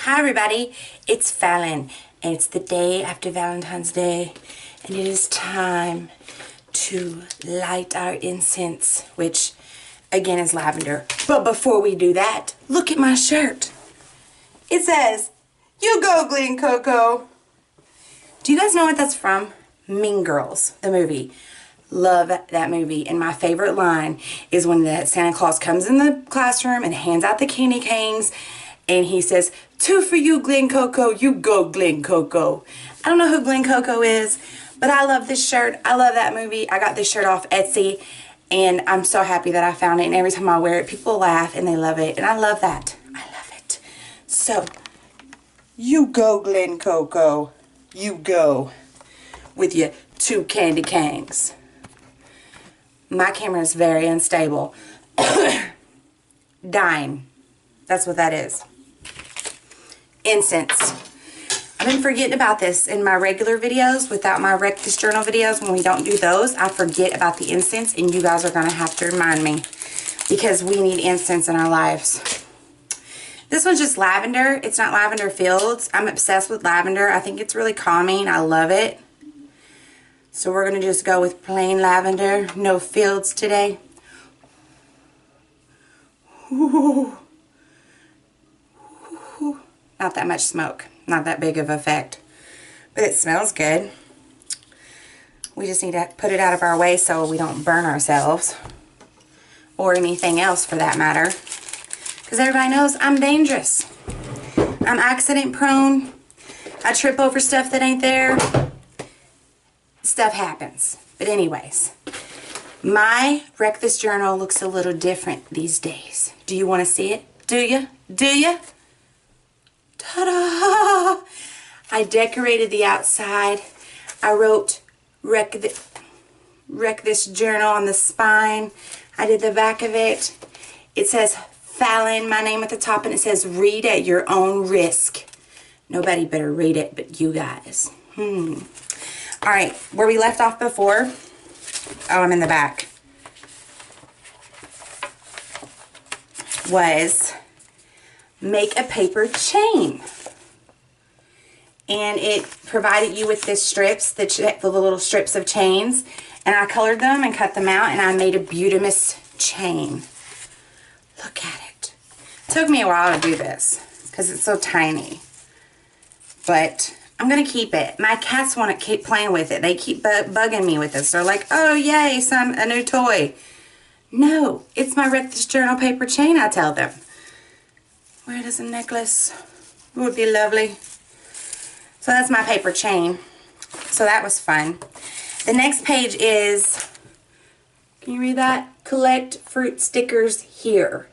Hi everybody, it's Fallon, and it's the day after Valentine's Day, and it is time to light our incense, which again is lavender. But before we do that, look at my shirt. It says, "You go, Glen Coco." Do you guys know what that's from? Mean Girls, the movie. Love that movie, and my favorite line is when the Santa Claus comes in the classroom and hands out the candy canes, and he says, "Two for you, Glen Coco. You go, Glen Coco." I don't know who Glen Coco is, but I love this shirt. I love that movie. I got this shirt off Etsy, and I'm so happy that I found it, and every time I wear it, people laugh, and they love it, and I love that. I love it. So, you go, Glen Coco. You go with your two candy canes. My camera is very unstable. Dying. That's what that is. Incense. I've been forgetting about this in my regular videos. Without my Wreck This Journal videos, when we don't do those, I forget about the incense, and you guys are going to have to remind me, because we need incense in our lives. This one's just lavender. It's not Lavender Fields. I'm obsessed with lavender. I think it's really calming. I love it. So we're going to just go with plain lavender. No fields today. Ooh. Ooh. Not that much smoke. Not that big of an effect. But it smells good. We just need to put it out of our way so we don't burn ourselves. Or anything else for that matter. Because everybody knows I'm dangerous. I'm accident prone. I trip over stuff that ain't there. Stuff happens. But anyways, my Wreck This Journal looks a little different these days. Do you want to see it? Do you? Do you? Ta-da! I decorated the outside. I wrote Wreck This Journal on the spine. I did the back of it. It says Fallon, my name at the top, and it says read at your own risk. Nobody better read it but you guys. Alright, where we left off before. Oh, I'm in the back. Was make a paper chain. And it provided you with this strips, the little strips of chains. And I colored them and cut them out, and I made a Beautimus chain. Look at it. It took me a while to do this because it's so tiny. But I'm going to keep it. My cats want to keep playing with it. They keep bugging me with this. They're like, "Oh, yay, a new toy." No, it's my Wreck This Journal paper chain, I tell them. Where does a necklace? It would be lovely. So that's my paper chain. So that was fun. The next page is, can you read that? Collect fruit stickers here.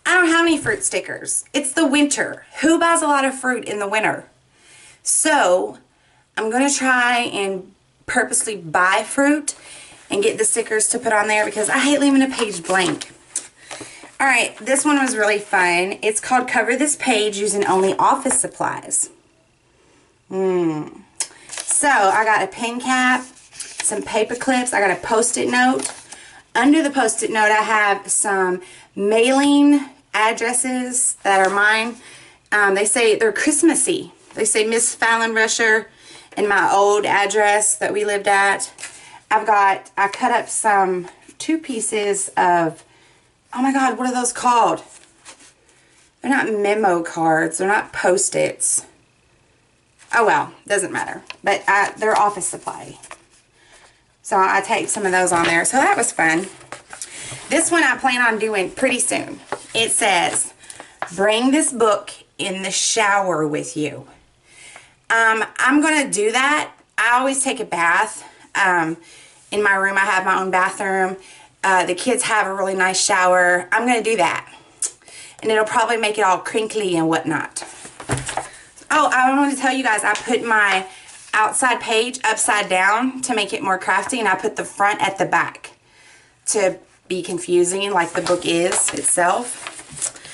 I don't have any fruit stickers. It's the winter. Who buys a lot of fruit in the winter? So I'm going to try and purposely buy fruit and get the stickers to put on there because I hate leaving a page blank. Alright, this one was really fun. It's called Cover This Page Using Only Office Supplies. So I got a pen cap, some paper clips, I got a post-it note. Under the post-it note I have some mailing addresses that are mine. They say they're Christmassy. They say Miss Fallon Rusher and my old address that we lived at. I cut up two pieces of, oh my god, what are those called? They're not memo cards. They're not post-its. Oh well, doesn't matter. But they're office supply. So I taped some of those on there. So that was fun. This one I plan on doing pretty soon. It says, bring this book in the shower with you. I'm going to do that. I always take a bath. In my room, I have my own bathroom. The kids have a really nice shower. I'm going to do that. And it'll probably make it all crinkly and whatnot. Oh, I wanted to tell you guys, I put my outside page upside down to make it more crafty, and I put the front at the back to be confusing like the book is itself.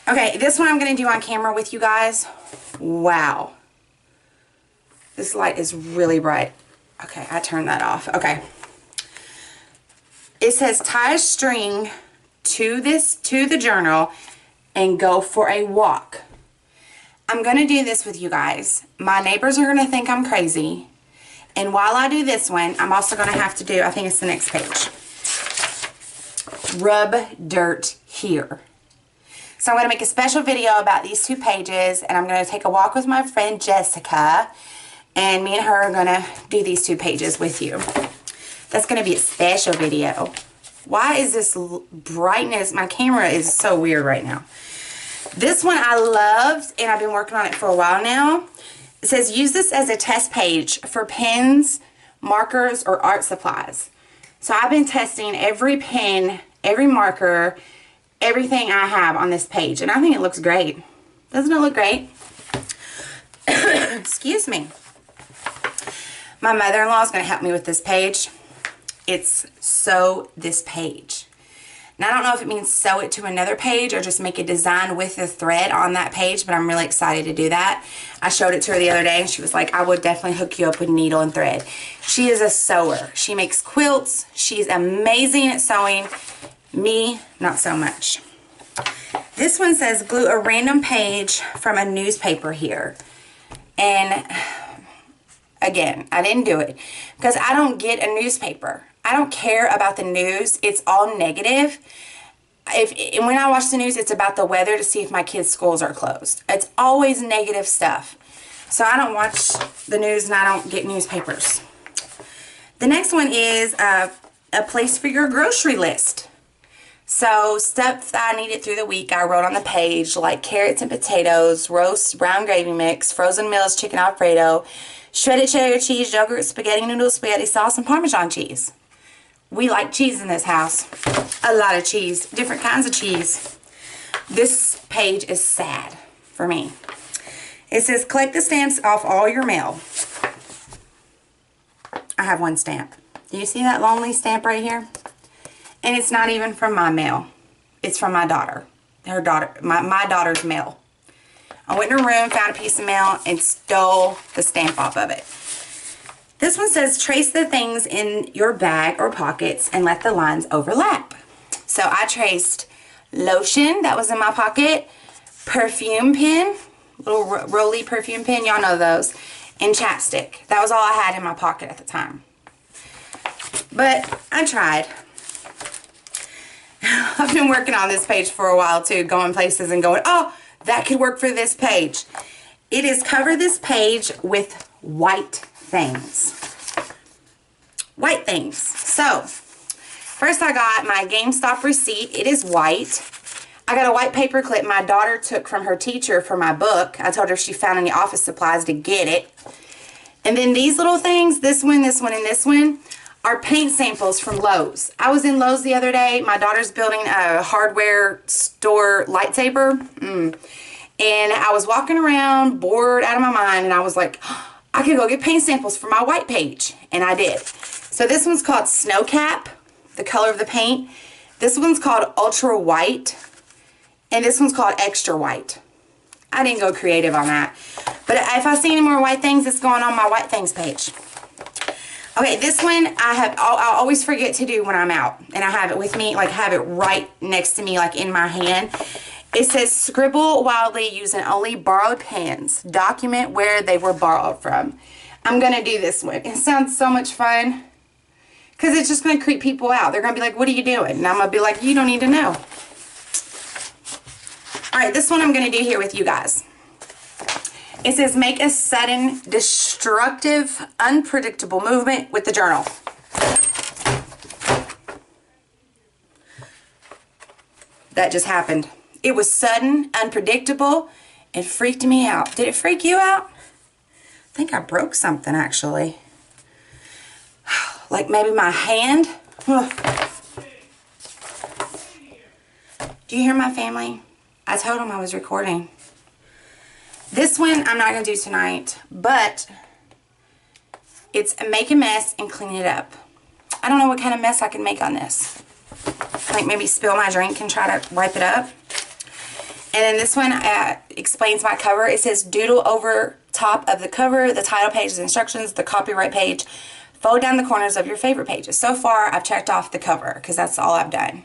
Okay, this one I'm going to do on camera with you guys. Wow. This light is really bright. Okay, I turned that off. Okay. It says tie a string to the journal and go for a walk. I'm going to do this with you guys. My neighbors are going to think I'm crazy. And while I do this one, I'm also going to have to do, I think it's the next page, rub dirt here. So I'm going to make a special video about these 2 pages, and I'm going to take a walk with my friend Jessica, and me and her are going to do these 2 pages with you. That's going to be a special video. Why is this brightness? My camera is so weird right now. This one I loved, and I've been working on it for a while now. It says, use this as a test page for pens, markers, or art supplies. So I've been testing every pen, every marker, everything I have on this page, and I think it looks great. Doesn't it look great? Excuse me. My mother-in-law is going to help me with this page. It's sew this page. Now, I don't know if it means sew it to another page or just make a design with the thread on that page, but I'm really excited to do that. I showed it to her the other day, and she was like, I would definitely hook you up with needle and thread. She is a sewer. She makes quilts. She's amazing at sewing. Me, not so much. This one says, glue a random page from a newspaper here. And again, I didn't do it because I don't get a newspaper. I don't care about the news. It's all negative. And when I watch the news, it's about the weather to see if my kids' schools are closed. It's always negative stuff. So I don't watch the news, and I don't get newspapers. The next one is a place for your grocery list. So stuff that I needed through the week, I wrote on the page, like carrots and potatoes, roast brown gravy mix, frozen meals, chicken Alfredo, shredded cheddar cheese, yogurt, spaghetti noodles, spaghetti sauce, and Parmesan cheese. We like cheese in this house. A lot of cheese. Different kinds of cheese. This page is sad for me. It says, collect the stamps off all your mail. I have 1 stamp. Do you see that lonely stamp right here? And it's not even from my mail. It's from my daughter. Her daughter, my daughter's mail. I went in her room, found a piece of mail, and stole the stamp off of it. This one says, trace the things in your bag or pockets and let the lines overlap. So I traced lotion that was in my pocket, perfume pen, little roly perfume pen, y'all know those, and chapstick. That was all I had in my pocket at the time. But I tried. I've been working on this page for a while too, going places and going, oh, that could work for this page. It is cover this page with white things. White things. So, first I got my GameStop receipt. It is white. I got a white paper clip my daughter took from her teacher for my book. I told her if she found any office supplies to get it. And then these little things, this one, and this one, are paint samples from Lowe's. I was in Lowe's the other day. My daughter's building a hardware store lightsaber. And I was walking around, bored out of my mind, and I was like, oh, I could go get paint samples for my white page. And I did. So this one's called Snow Cap, the color of the paint. This one's called Ultra White. And this one's called Extra White. I didn't go creative on that. But if I see any more white things, it's going on my white things page. Okay, this one I always forget to do when I'm out. And I have it with me, like have it right next to me, like in my hand. It says, scribble wildly using only borrowed pens. Document where they were borrowed from. I'm going to do this one. It sounds so much fun. Because it's just going to creep people out. They're going to be like, what are you doing? And I'm going to be like, you don't need to know. Alright, this one I'm going to do here with you guys. It says, make a sudden, destructive, unpredictable movement with the journal. That just happened. It was sudden, unpredictable. It freaked me out. Did it freak you out? I think I broke something, actually. Like maybe my hand. Do you hear my family? I told them I was recording. This one I'm not going to do tonight, but it's make a mess and clean it up. I don't know what kind of mess I can make on this. Like maybe spill my drink and try to wipe it up. And then this one explains my cover. It says doodle over top of the cover, the title page, the instructions, the copyright page. Fold down the corners of your favorite pages. So far, I've checked off the cover because that's all I've done.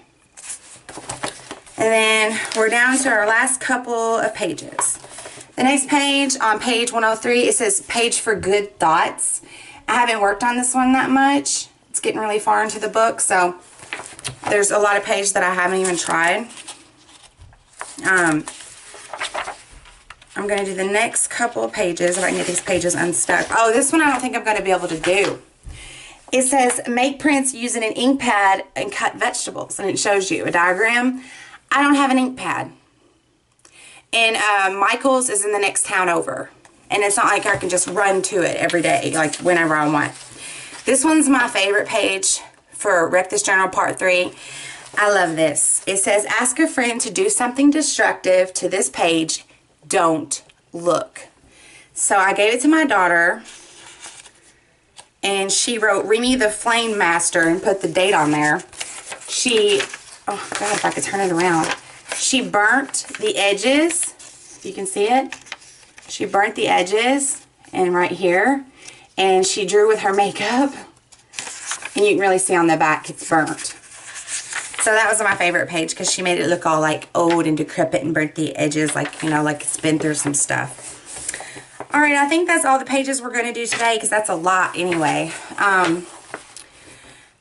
And then we're down to our last couple of pages. The next page, on page 103, it says Page for Good Thoughts. I haven't worked on this one that much. It's getting really far into the book, so there's a lot of pages that I haven't even tried. I'm going to do the next couple of pages, if I can get these pages unstuck. Oh, this one I don't think I'm going to be able to do. It says, make prints using an ink pad and cut vegetables. And it shows you a diagram. I don't have an ink pad. And Michael's is in the next town over. And it's not like I can just run to it every day, like whenever I want. This one's my favorite page for Wreck This Journal Part 3. I love this. It says, ask a friend to do something destructive to this page. Don't look. So I gave it to my daughter. And she wrote Remy the Flame Master and put the date on there. She, oh God, if I could turn it around. She burnt the edges, if you can see it. She burnt the edges and right here. And she drew with her makeup. And you can really see on the back it's burnt. So that was my favorite page because she made it look all like old and decrepit and burnt the edges like, you know, like it's been through some stuff. Alright, I think that's all the pages we're going to do today because that's a lot anyway.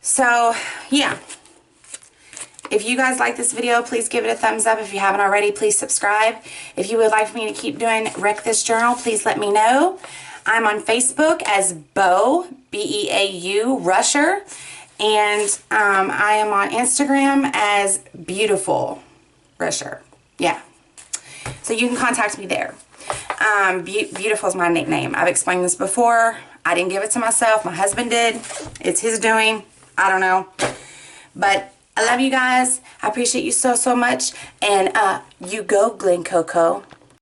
So, yeah. If you guys like this video, please give it a thumbs up. If you haven't already, please subscribe. If you would like for me to keep doing Wreck This Journal, please let me know. I'm on Facebook as Beau, B-E-A-U, Rusher. And I am on Instagram as Beautiful Rusher. Yeah. So you can contact me there. Beautiful is my nickname. I've explained this before. I didn't give it to myself. My husband did. It's his doing. I don't know. But I love you guys. I appreciate you so, so much. And you go, Glen Coco.